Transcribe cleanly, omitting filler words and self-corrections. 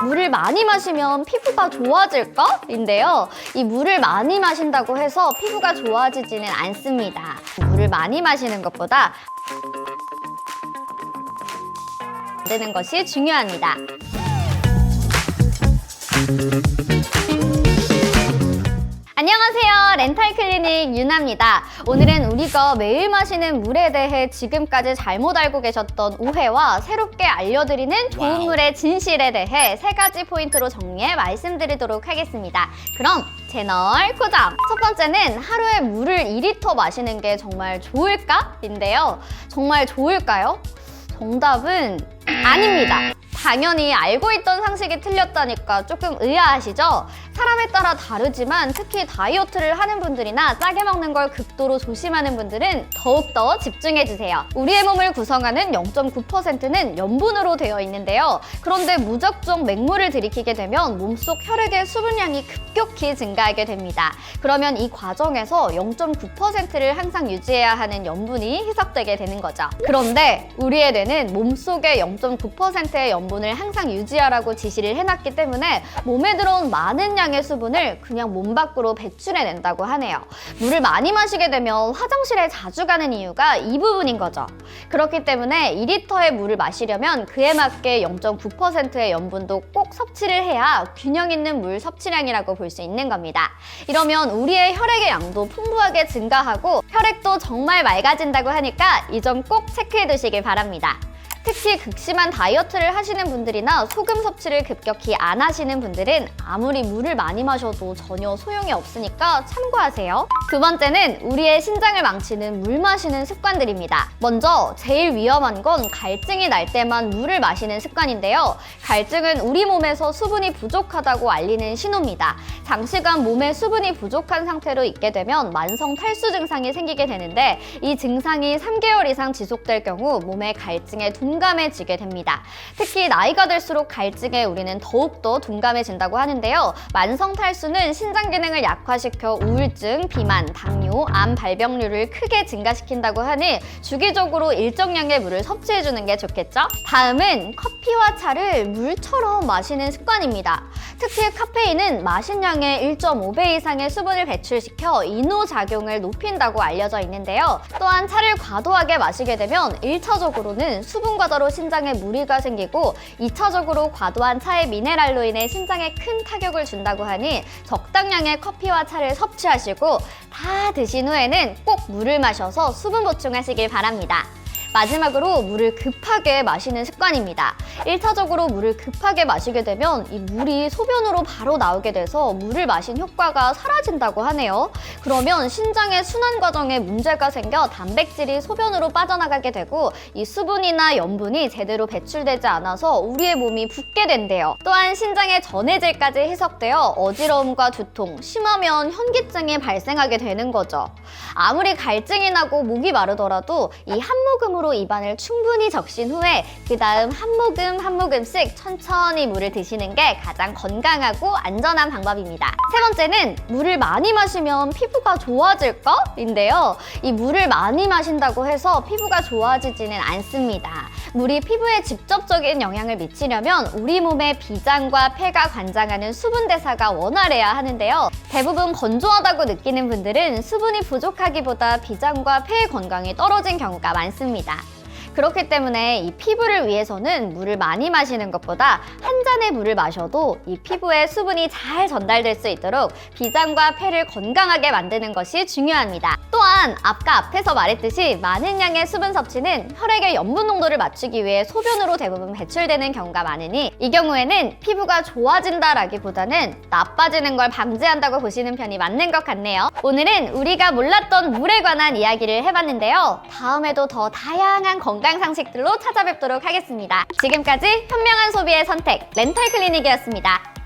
물을 많이 마시면 피부가 좋아질까? 인데요. 이 물을 많이 마신다고 해서 피부가 좋아지지는 않습니다. 물을 많이 마시는 것보다 되는 것이 중요합니다. 안녕하세요. 렌탈클리닉 유나입니다. 오늘은 우리가 매일 마시는 물에 대해 지금까지 잘못 알고 계셨던 오해와 새롭게 알려드리는 좋은 물의 진실에 대해 3가지 포인트로 정리해 말씀드리도록 하겠습니다. 그럼 채널 고정! 첫 번째는 하루에 물을 2리터 마시는 게 정말 좋을까? 인데요. 정말 좋을까요? 정답은 아닙니다. 당연히 알고 있던 상식이 틀렸다니까 조금 의아하시죠? 사람에 따라 다르지만 특히 다이어트를 하는 분들이나 짜게 먹는 걸 극도로 조심하는 분들은 더욱더 집중해주세요. 우리의 몸을 구성하는 0.9%는 염분으로 되어 있는데요. 그런데 무작정 맹물을 들이키게 되면 몸속 혈액의 수분량이 급격히 증가하게 됩니다. 그러면 이 과정에서 0.9%를 항상 유지해야 하는 염분이 희석되게 되는 거죠. 그런데 우리의 뇌는 몸속의 0.9%의 염분을 항상 유지하라고 지시를 해놨기 때문에 몸에 들어온 많은 양의 수분을 그냥 몸 밖으로 배출해낸다고 하네요. 물을 많이 마시게 되면 화장실에 자주 가는 이유가 이 부분인 거죠. 그렇기 때문에 2리터의 물을 마시려면 그에 맞게 0.9%의 염분도 꼭 섭취를 해야 균형 있는 물 섭취량이라고 볼 수 있는 겁니다. 이러면 우리의 혈액의 양도 풍부하게 증가하고 혈액도 정말 맑아진다고 하니까 이 점 꼭 체크해 두시길 바랍니다. 특히 극심한 다이어트를 하시는 분들이나 소금 섭취를 급격히 안 하시는 분들은 아무리 물을 많이 마셔도 전혀 소용이 없으니까 참고하세요. 두 번째는 우리의 신장을 망치는 물 마시는 습관들입니다. 먼저 제일 위험한 건 갈증이 날 때만 물을 마시는 습관인데요. 갈증은 우리 몸에서 수분이 부족하다고 알리는 신호입니다. 장시간 몸에 수분이 부족한 상태로 있게 되면 만성 탈수 증상이 생기게 되는데 이 증상이 3개월 이상 지속될 경우 몸의 갈증에 둔감해지게 됩니다. 특히 나이가 들수록 갈증에 우리는 더욱더 둔감해진다고 하는데요. 만성 탈수는 신장 기능을 약화시켜 우울증, 비만, 당뇨, 암 발병률을 크게 증가시킨다고 하니 주기적으로 일정량의 물을 섭취해주는 게 좋겠죠? 다음은 커피와 차를 물처럼 마시는 습관입니다. 특히 카페인은 마신 양의 1.5배 이상의 수분을 배출시켜 이노작용을 높인다고 알려져 있는데요. 또한 차를 과도하게 마시게 되면 1차적으로는 수분 과다로 신장에 무리가 생기고 2차적으로 과도한 차의 미네랄로 인해 신장에 큰 타격을 준다고 하니 적당량의 커피와 차를 섭취하시고 다 드신 후에는 꼭 물을 마셔서 수분 보충하시길 바랍니다. 마지막으로 물을 급하게 마시는 습관입니다. 1차적으로 물을 급하게 마시게 되면 이 물이 소변으로 바로 나오게 돼서 물을 마신 효과가 사라진다고 하네요. 그러면 신장의 순환 과정에 문제가 생겨 단백질이 소변으로 빠져나가게 되고 이 수분이나 염분이 제대로 배출되지 않아서 우리의 몸이 붓게 된대요. 또한 신장의 전해질까지 희석되어 어지러움과 두통, 심하면 현기증이 발생하게 되는 거죠. 아무리 갈증이 나고 목이 마르더라도 이 한 모금으로 입안을 충분히 적신 후에 그 다음 한 모금 한 모금씩 천천히 물을 드시는 게 가장 건강하고 안전한 방법입니다. 세 번째는 물을 많이 마시면 피부가 좋아질까? 인데요. 이 물을 많이 마신다고 해서 피부가 좋아지지는 않습니다. 물이 피부에 직접적인 영향을 미치려면 우리 몸의 비장과 폐가 관장하는 수분 대사가 원활해야 하는데요. 대부분 건조하다고 느끼는 분들은 수분이 부족하기보다 비장과 폐의 건강이 떨어진 경우가 많습니다. 그렇기 때문에 이 피부를 위해서는 물을 많이 마시는 것보다 한 잔의 물을 마셔도 이 피부에 수분이 잘 전달될 수 있도록 비장과 폐를 건강하게 만드는 것이 중요합니다. 또한 앞에서 말했듯이 많은 양의 수분 섭취는 혈액의 염분 농도를 맞추기 위해 소변으로 대부분 배출되는 경우가 많으니 이 경우에는 피부가 좋아진다라기보다는 나빠지는 걸 방지한다고 보시는 편이 맞는 것 같네요. 오늘은 우리가 몰랐던 물에 관한 이야기를 해봤는데요. 다음에도 더 다양한 건강 상식들로 찾아뵙도록 하겠습니다. 지금까지 현명한 소비의 선택 렌탈클리닉이었습니다.